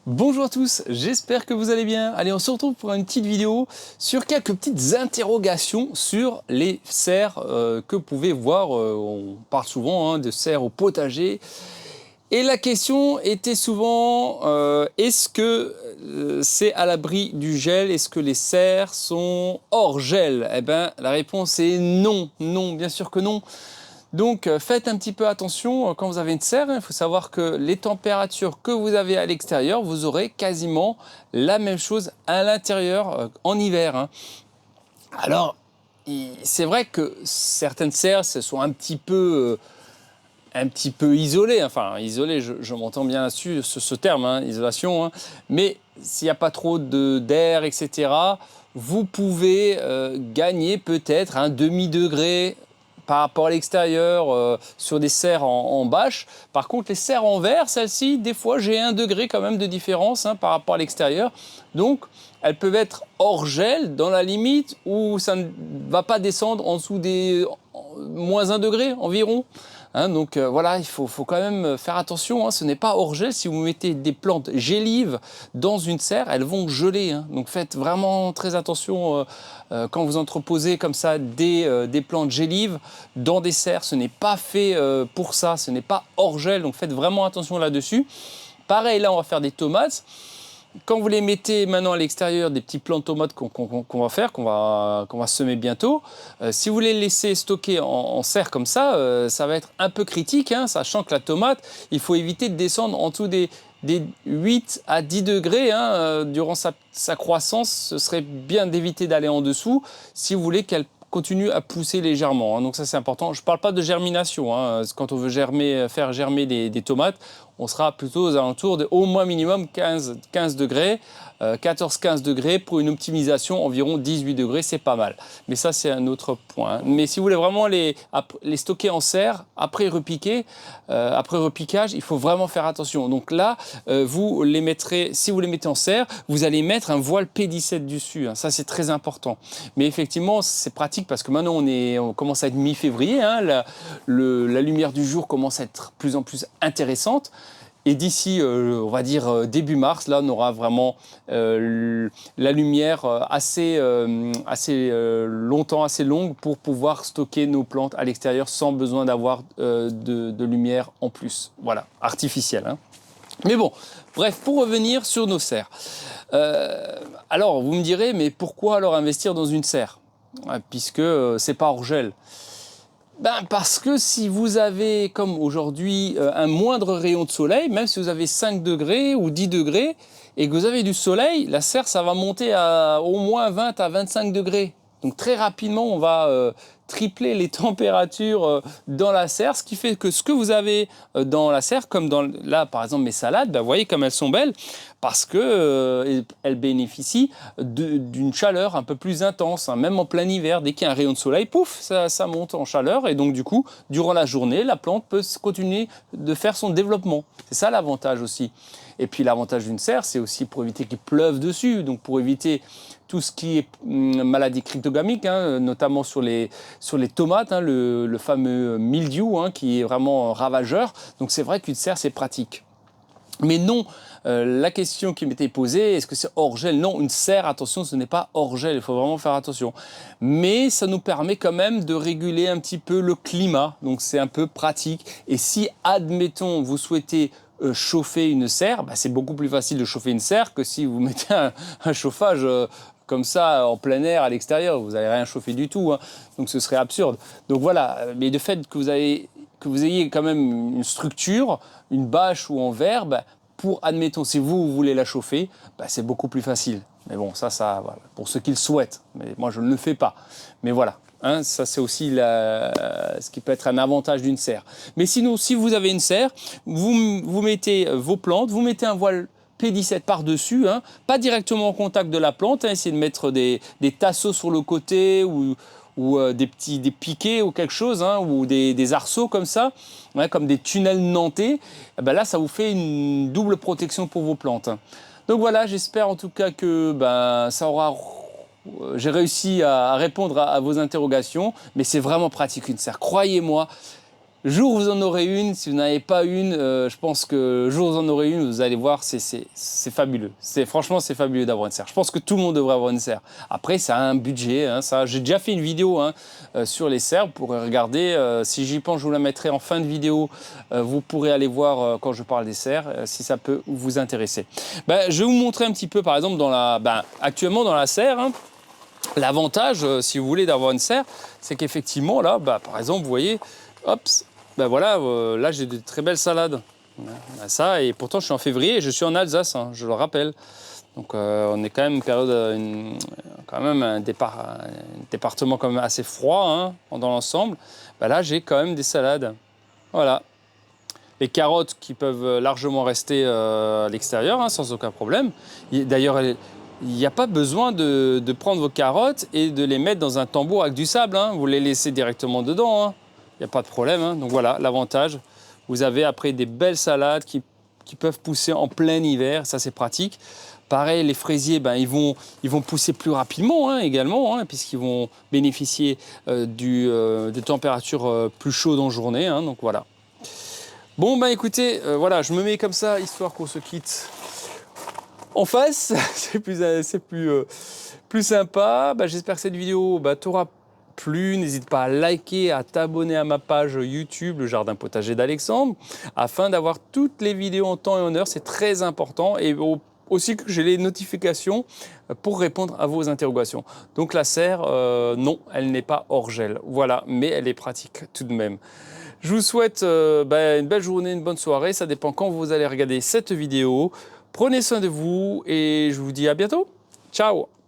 Bonjour à tous, j'espère que vous allez bien. Allez, on se retrouve pour une petite vidéo sur quelques petites interrogations sur les serres que vous pouvez voir. On parle souvent de serres au potager. Et la question était souvent, est-ce que c'est à l'abri du gel? Est-ce que les serres sont hors gel? Eh bien, la réponse est non. Non, bien sûr que non. Donc faites un petit peu attention quand vous avez une serre. Il faut savoir que les températures que vous avez à l'extérieur, vous aurez quasiment la même chose à l'intérieur en hiver. Alors, c'est vrai que certaines serres se sont un petit peu isolées. Enfin, isolées, je m'entends bien là-dessus, ce terme, isolation. Mais s'il n'y a pas trop d'air, etc., vous pouvez gagner peut-être un demi-degré par rapport à l'extérieur sur des serres en bâche. Par contre, les serres en verre, celles-ci, des fois, j'ai 1 degré quand même de différence par rapport à l'extérieur. Donc, elles peuvent être hors gel dans la limite où ça ne va pas descendre en dessous des moins 1 degré environ. Donc voilà, il faut quand même faire attention. Ce n'est pas hors gel. Si vous mettez des plantes gélives dans une serre, elles vont geler. Donc faites vraiment très attention quand vous entreposez comme ça des plantes gélives dans des serres. Ce n'est pas fait pour ça. Ce n'est pas hors gel. Donc faites vraiment attention là-dessus. Pareil, là, on va faire des tomates. Quand vous les mettez maintenant à l'extérieur, des petits plants de tomates qu'on va faire, qu'on va semer bientôt, si vous les laissez stocker en serre comme ça va être un peu critique, sachant que la tomate, il faut éviter de descendre en dessous des 8 à 10 degrés durant sa croissance. Ce serait bien d'éviter d'aller en dessous si vous voulez qu'elle continue à pousser légèrement. Donc ça, c'est important. Je ne parle pas de germination. Quand on veut faire germer des tomates, on sera plutôt aux alentours de au moins minimum 15 degrés, 14-15 degrés pour une optimisation environ 18 degrés, c'est pas mal. Mais ça, c'est un autre point. Mais si vous voulez vraiment les stocker en serre, après repiquage, il faut vraiment faire attention. Donc là, vous les mettrez, si vous les mettez en serre, vous allez mettre un voile P17 dessus. Ça, c'est très important. Mais effectivement, c'est pratique parce que maintenant, on commence à être mi-février. La lumière du jour commence à être de plus en plus intéressante. Et d'ici, on va dire début mars, là, on aura vraiment la lumière assez longtemps, assez longue pour pouvoir stocker nos plantes à l'extérieur sans besoin d'avoir de lumière en plus. Voilà, artificielle. Mais bon, bref, pour revenir sur nos serres. Alors, vous me direz, mais pourquoi alors investir dans une serre? Puisque c'est pas hors gel. Parce que si vous avez, comme aujourd'hui, un moindre rayon de soleil, même si vous avez 5 degrés ou 10 degrés, et que vous avez du soleil, la serre, ça va monter à au moins 20 à 25 degrés. Donc très rapidement, on va tripler les températures dans la serre, ce qui fait que ce que vous avez dans la serre, comme là, par exemple, mes salades, vous voyez comme elles sont belles, parce que elles bénéficient d'une chaleur un peu plus intense. Même en plein hiver, dès qu'il y a un rayon de soleil, pouf, ça monte en chaleur. Et donc, du coup, durant la journée, la plante peut continuer de faire son développement. C'est ça l'avantage aussi. Et puis, l'avantage d'une serre, c'est aussi pour éviter qu'il pleuve dessus. Donc, pour éviter tout ce qui est maladie cryptogamique, notamment sur les tomates, le fameux mildiou qui est vraiment ravageur. Donc, c'est vrai qu'une serre, c'est pratique. Mais non, la question qui m'était posée, est-ce que c'est hors gel? Non, une serre, attention, ce n'est pas hors gel, il faut vraiment faire attention. Mais ça nous permet quand même de réguler un petit peu le climat, donc c'est un peu pratique. Et si, admettons, vous souhaitez chauffer une serre, c'est beaucoup plus facile de chauffer une serre que si vous mettez un chauffage comme ça en plein air à l'extérieur, vous n'allez rien chauffer du tout, donc ce serait absurde. Donc voilà, mais le fait que vous ayez quand même une structure, une bâche ou en verre, pour, admettons, si vous voulez la chauffer, c'est beaucoup plus facile. Mais bon, ça voilà, pour ceux qui le souhaitent. Mais moi, je ne le fais pas. Mais voilà, ça c'est aussi ce qui peut être un avantage d'une serre. Mais sinon, si vous avez une serre, vous mettez vos plantes, vous mettez un voile P17 par-dessus, pas directement en contact de la plante, essayez de mettre des tasseaux sur le côté ou des piquets ou quelque chose, ou des arceaux comme ça, comme des tunnels nantais. Là, ça vous fait une double protection pour vos plantes. Donc voilà, j'espère en tout cas que j'ai réussi à répondre à vos interrogations, mais c'est vraiment pratique une serre. Croyez-moi, Jour où vous en aurez une, si vous n'avez pas une, je pense que jour où vous en aurez une, vous allez voir, c'est fabuleux. Franchement, c'est fabuleux d'avoir une serre. Je pense que tout le monde devrait avoir une serre. Après, ça a un budget. Hein, ça, j'ai déjà fait une vidéo hein, sur les serres. Vous pourrez regarder. Si j'y pense, je vous la mettrai en fin de vidéo. Vous pourrez aller voir quand je parle des serres, si ça peut vous intéresser. Ben, je vais vous montrer un petit peu, par exemple, actuellement dans la serre. Hein, l'avantage, si vous voulez, d'avoir une serre, c'est qu'effectivement, là, par exemple, vous voyez, hop. Ben voilà, là j'ai de très belles salades. Ça, et pourtant je suis en février et je suis en Alsace, hein, je le rappelle. Donc on est quand même une période, quand même un département quand même assez froid hein, dans l'ensemble. Ben là j'ai quand même des salades. Voilà. Les carottes qui peuvent largement rester à l'extérieur hein, sans aucun problème. D'ailleurs, il n'y a pas besoin de prendre vos carottes et de les mettre dans un tambour avec du sable. Hein. Vous les laissez directement dedans. Hein. Il n'y a pas de problème. Hein. Donc voilà, l'avantage. Vous avez après des belles salades qui peuvent pousser en plein hiver. Ça, c'est pratique. Pareil, les fraisiers, ben, ils vont pousser plus rapidement hein, également, hein, puisqu'ils vont bénéficier de températures plus chaudes en journée. Hein. Donc voilà. Bon, ben écoutez, voilà, je me mets comme ça, histoire qu'on se quitte en face. C'est plus sympa. Ben, j'espère que cette vidéo t'aura plu. N'hésite pas à liker, à t'abonner à ma page YouTube, le Jardin Potager d'Alexandre, afin d'avoir toutes les vidéos en temps et en heure. C'est très important. Et aussi que j'ai les notifications pour répondre à vos interrogations. Donc la serre, non, elle n'est pas hors gel. Voilà, mais elle est pratique tout de même. Je vous souhaite une belle journée, une bonne soirée. Ça dépend quand vous allez regarder cette vidéo. Prenez soin de vous et je vous dis à bientôt. Ciao!